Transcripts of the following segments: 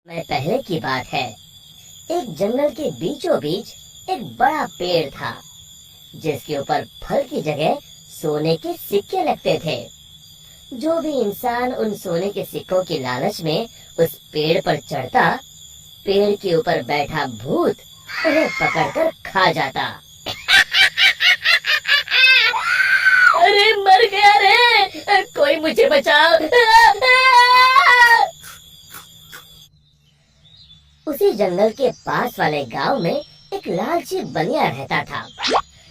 मैं पहले की बात है। एक जंगल के बीचों बीच एक बड़ा पेड़ था जिसके ऊपर फल की जगह सोने के सिक्के लगते थे। जो भी इंसान उन सोने के सिक्कों की लालच में उस पेड़ पर चढ़ता, पेड़ के ऊपर बैठा भूत उन्हें पकड़कर खा जाता। अरे मर गया रे, कोई मुझे बचाओ। उसी जंगल के पास वाले गांव में एक लालची बनिया रहता था।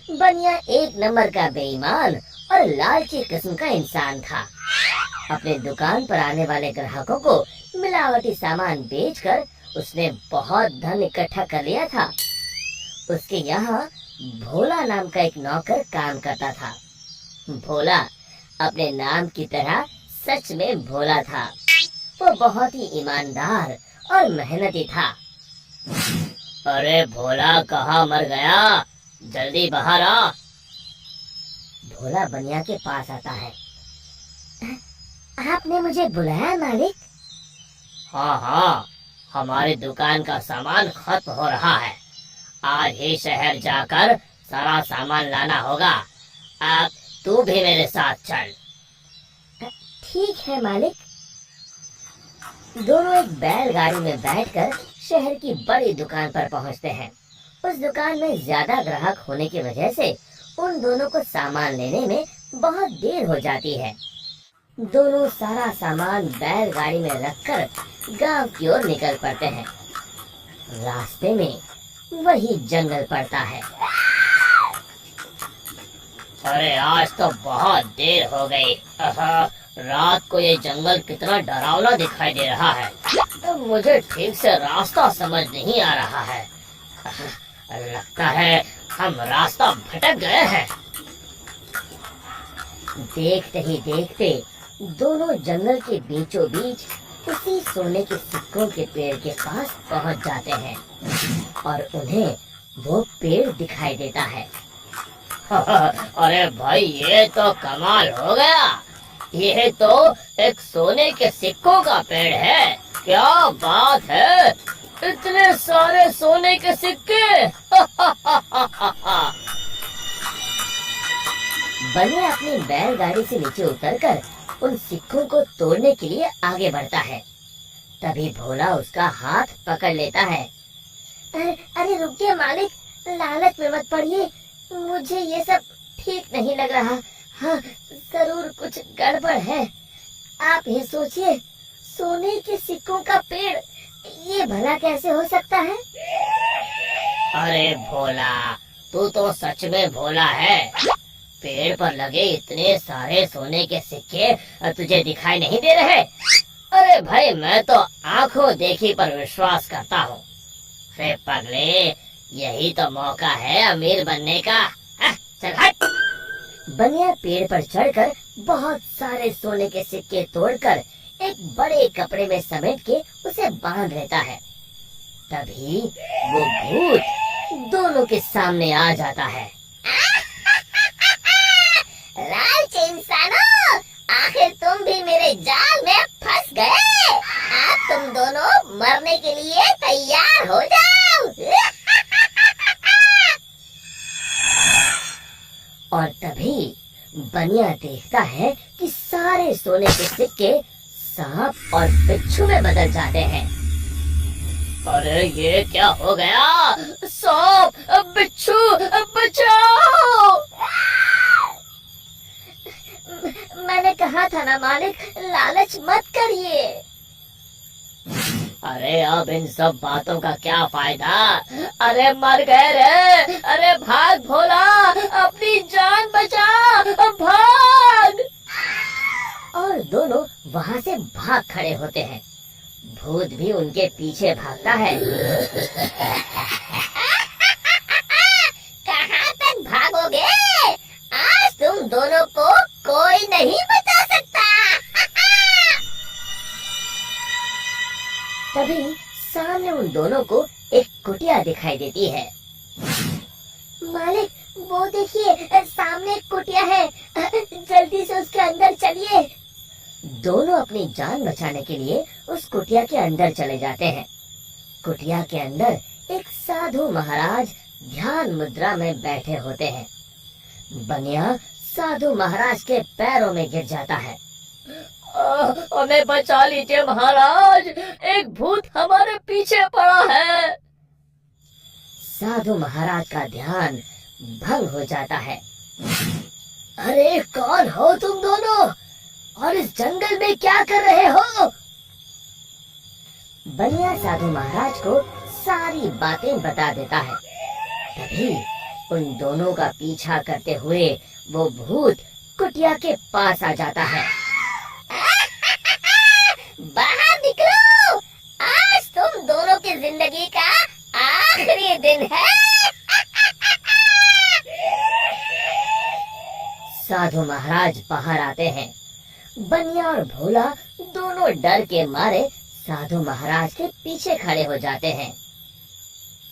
बनिया एक नंबर का बेईमान और लालची किस्म का इंसान था। अपने दुकान पर आने वाले ग्राहकों को मिलावटी सामान बेचकर उसने बहुत धन इकट्ठा कर लिया था। उसके यहाँ भोला नाम का एक नौकर काम करता था। भोला अपने नाम की तरह सच में भोला था। वो बहुत ही ईमानदार और मेहनती था। अरे भोला कहाँ मर गया, जल्दी बाहर आ। भोला बनिया के पास आता है। आपने मुझे बुलाया मालिक? हाँ हाँ, हमारी दुकान का सामान खत्म हो रहा है। आज ही शहर जाकर सारा सामान लाना होगा। अब तू भी मेरे साथ चल। ठीक है मालिक। दोनों एक बैलगाड़ी में बैठकर शहर की बड़ी दुकान पर पहुंचते हैं। उस दुकान में ज्यादा ग्राहक होने की वजह से उन दोनों को सामान लेने में बहुत देर हो जाती है। दोनों सारा सामान बैलगाड़ी में रखकर गांव की ओर निकल पड़ते हैं। रास्ते में वही जंगल पड़ता है। अरे आज तो बहुत देर हो गई। रात को ये जंगल कितना डरावना दिखाई दे रहा है। मुझे ठीक से रास्ता समझ नहीं आ रहा है। लगता है हम रास्ता भटक गए हैं। देखते ही देखते दोनों जंगल के बीचों बीच उसी सोने के सिक्कों के पेड़ के पास पहुंच जाते हैं और उन्हें वो पेड़ दिखाई देता है। अरे भाई, ये तो कमाल हो गया। ये तो एक सोने के सिक्कों का पेड़ है। क्या बात है, इतने सारे सोने के सिक्के। बनिया अपनी बैलगाड़ी से नीचे उतरकर उन सिक्कों को तोड़ने के लिए आगे बढ़ता है। तभी भोला उसका हाथ पकड़ लेता है। अरे रुकिए मालिक, लालच में मत पड़िए। मुझे ये सब ठीक नहीं लग रहा। हाँ, जरूर कुछ गड़बड़ है। आप ही सोचिए, सोने के सिक्कों का पेड़ ये भला कैसे हो सकता है? अरे भोला, तू तो सच में भोला है। पेड़ पर लगे इतने सारे सोने के सिक्के तुझे दिखाई नहीं दे रहे? अरे भाई, मैं तो आंखों देखी पर विश्वास करता हूँ। अरे पगले, यही तो मौका है अमीर बनने का। चल हट। बनिया पेड़ पर चढ़कर बहुत सारे सोने के सिक्के तोड़कर एक बड़े कपड़े में समेट के उसे बांध लेता है। तभी वो भूत दोनों के सामने आ जाता है। लालची इंसानों, आखिर तुम भी मेरे जाल में फंस गए। अब तुम दोनों मरने के लिए तैयार हो जाओ। और तभी बनिया देखता है कि सारे सोने के सिक्के सांप और बिच्छू में बदल जाते हैं। अरे ये क्या हो गया? सांप, बिच्छू, बचाओ! मैंने कहा था ना मालिक, लालच मत करिए। अरे अब इन सब बातों का क्या फायदा? अरे मर गए रे। अरे भाग भोला, अपनी जान बचा, भाग! और दोनों वहाँ से भाग खड़े होते हैं। भूत भी उनके पीछे भागता है। कहाँ तक भागोगे? आज तुम दोनों को कोई नहीं बचा सकता। तभी सामने उन दोनों को एक कुटिया दिखाई देती है। मालिक, वो देखिए, सामने एक कुटिया है। जल्दी से उसके अंदर चलिए। दोनों अपनी जान बचाने के लिए उस कुटिया के अंदर चले जाते हैं। कुटिया के अंदर एक साधु महाराज ध्यान मुद्रा में बैठे होते हैं। बनिया साधु महाराज के पैरों में गिर जाता है। हमें बचा लीजिए महाराज, एक भूत हमारे पीछे पड़ा है। साधु महाराज का ध्यान भंग हो जाता है। अरे कौन हो तुम दोनों और इस जंगल में क्या कर रहे हो? बनिया साधु महाराज को सारी बातें बता देता है। तभी उन दोनों का पीछा करते हुए वो भूत कुटिया के पास आ जाता है। बाहर निकलो, आज तुम दोनों की जिंदगी का आखिरी दिन है। साधु महाराज बाहर आते हैं। बनिया और भोला दोनों डर के मारे साधु महाराज के पीछे खड़े हो जाते हैं।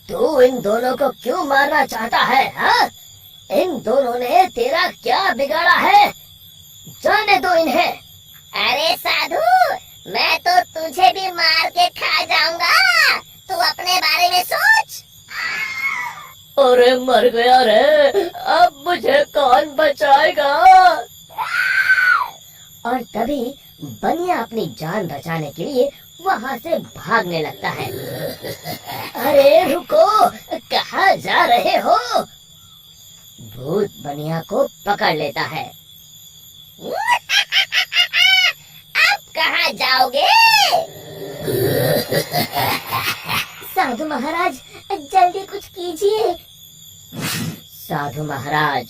तू इन दोनों को क्यों मारना चाहता है, हाँ? इन दोनों ने तेरा क्या बिगाड़ा है? जाने दो इन्हें। अरे साधु, मैं तो तुझे भी मार के खा जाऊंगा, तू अपने बारे में सोच। अरे मर गया रे, अब मुझे कौन बचाएगा? और तभी बनिया अपनी जान बचाने के लिए वहाँ से भागने लगता है। अरे रुको, कहाँ जा रहे हो? भूत बनिया को पकड़ लेता है। अब कहाँ जाओगे? साधु महाराज, जल्दी कुछ कीजिए। साधु महाराज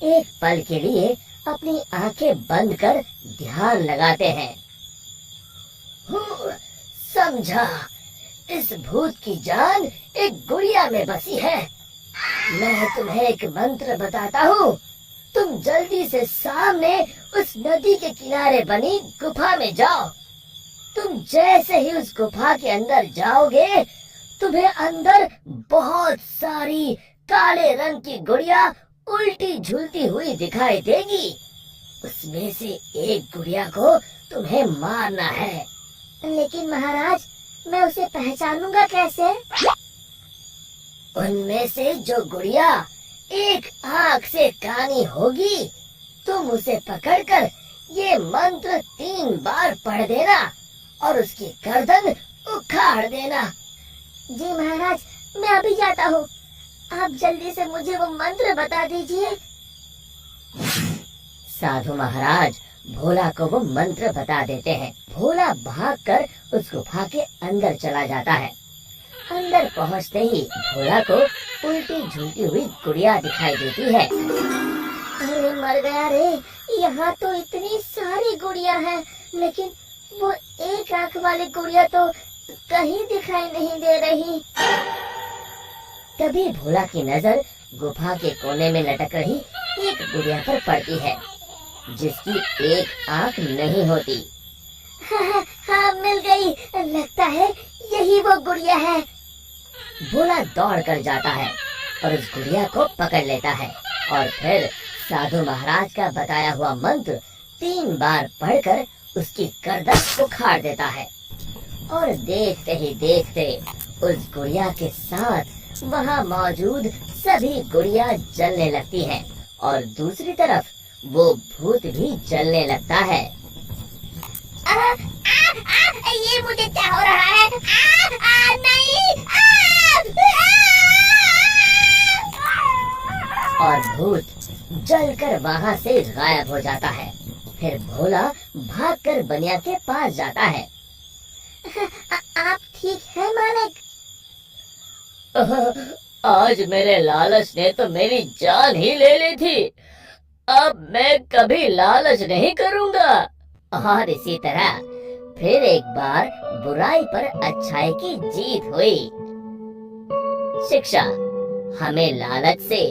एक पल के लिए अपनी आंखें बंद कर ध्यान लगाते हैं। समझा, इस भूत की जान एक गुड़िया में बसी है। मैं तुम्हें एक मंत्र बताता हूँ, तुम जल्दी से सामने उस नदी के किनारे बनी गुफा में जाओ। तुम जैसे ही उस गुफा के अंदर जाओगे, तुम्हें अंदर बहुत सारी काले रंग की गुड़िया उल्टी झूलती हुई दिखाई देगी। उसमें से एक गुड़िया को तुम्हें मारना है। लेकिन महाराज, मैं उसे पहचानूंगा कैसे? उनमें से जो गुड़िया एक आँख से कानी होगी, तुम उसे पकड़कर ये मंत्र 3 बार पढ़ देना और उसकी गर्दन उखाड़ देना। जी महाराज, मैं अभी जाता हूँ, आप जल्दी से मुझे वो मंत्र बता दीजिए। साधु महाराज भोला को वो मंत्र बता देते हैं। भोला भागकर उस गुफा के अंदर चला जाता है। अंदर पहुंचते ही भोला को उल्टी झूलती हुई गुड़िया दिखाई देती है। अरे मर गया रे, यहाँ तो इतनी सारी गुड़िया है, लेकिन वो एक आंख वाली गुड़िया तो कहीं दिखाई नहीं दे रही। तभी भोला की नजर गुफा के कोने में लटक रही एक गुड़िया पर पड़ती है, जिसकी एक आंख नहीं होती। हाँ, मिल गई, लगता है यही वो गुड़िया है। भोला दौड़ कर जाता है और उस गुड़िया को पकड़ लेता है और फिर साधु महाराज का बताया हुआ मंत्र 3 बार पढ़कर उसकी गर्दन उखाड़ देता है। और देखते ही देखते उस गुड़िया के साथ वहाँ मौजूद सभी गुड़िया जलने लगती हैं और दूसरी तरफ वो भूत भी जलने लगता है। ये मुझे क्या हो रहा है? नहीं! और भूत जलकर वहाँ से गायब हो जाता है। फिर भोला भागकर बनिया के पास जाता है। आप ठीक है मालिक? आज मेरे लालच ने तो मेरी जान ही ले ली थी। अब मैं कभी लालच नहीं करूँगा। और इसी तरह फिर एक बार बुराई पर अच्छाई की जीत हुई। शिक्षा, हमें लालच से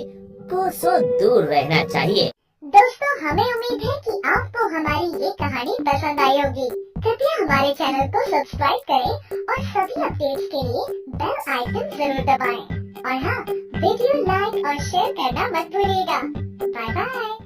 कोसों दूर रहना चाहिए। दोस्तों, हमें उम्मीद है कि आपको हमारी ये कहानी पसंद आई होगी। कृपया हमारे चैनल को सब्सक्राइब करें और सभी अपडेट्स के लिए बेल आइकन जरूर दबाएं। और हाँ, वीडियो लाइक और शेयर करना मत भूलिएगा। Bye bye.